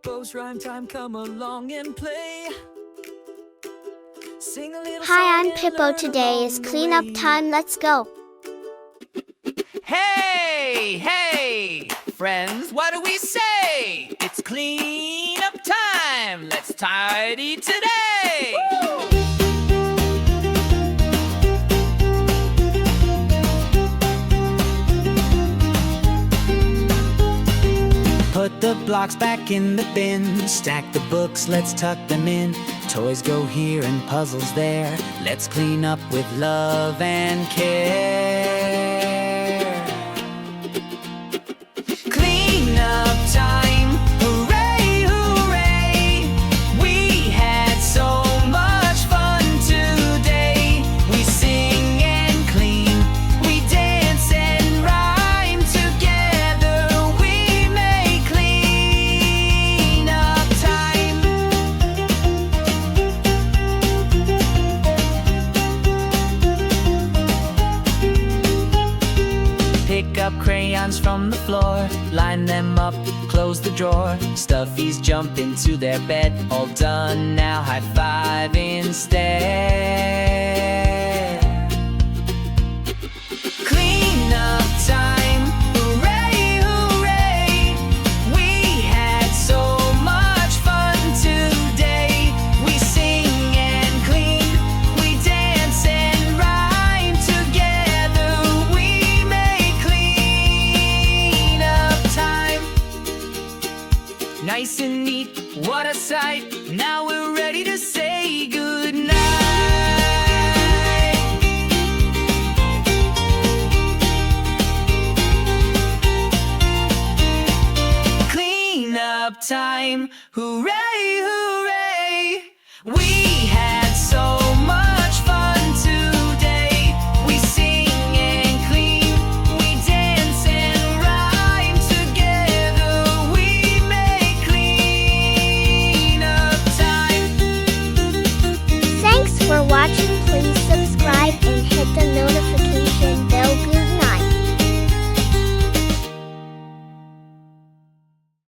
Pippo's rhyme time, come along and play. Sing a little Hi, I'm song and Pippo. learn Today along is the cleanup way. time. Let's go. Hey, hey, friends, what do we say? It's cleanup time. Let's tidy today. Put the blocks back in the bin. Stack the books, let's tuck them in. Toys go here and puzzles there. Let's clean up with love and care. Clean up time, hooray, hooray. We had so much fun today. We sing and clean, we dance and rhyme. Together we make clean up time. Pick up crayons from the floor, line them up, close the drawer. Stuffies jump into their bed, all done now, high five instead. Clean up time, hooray, hooray. We had so much fun today. We sing and clean, we dance and rhyme. Together we make clean up time. Nice and neat, what a sight. Now we're ready to say goodnight. Clean up time, hooray, hooray. We had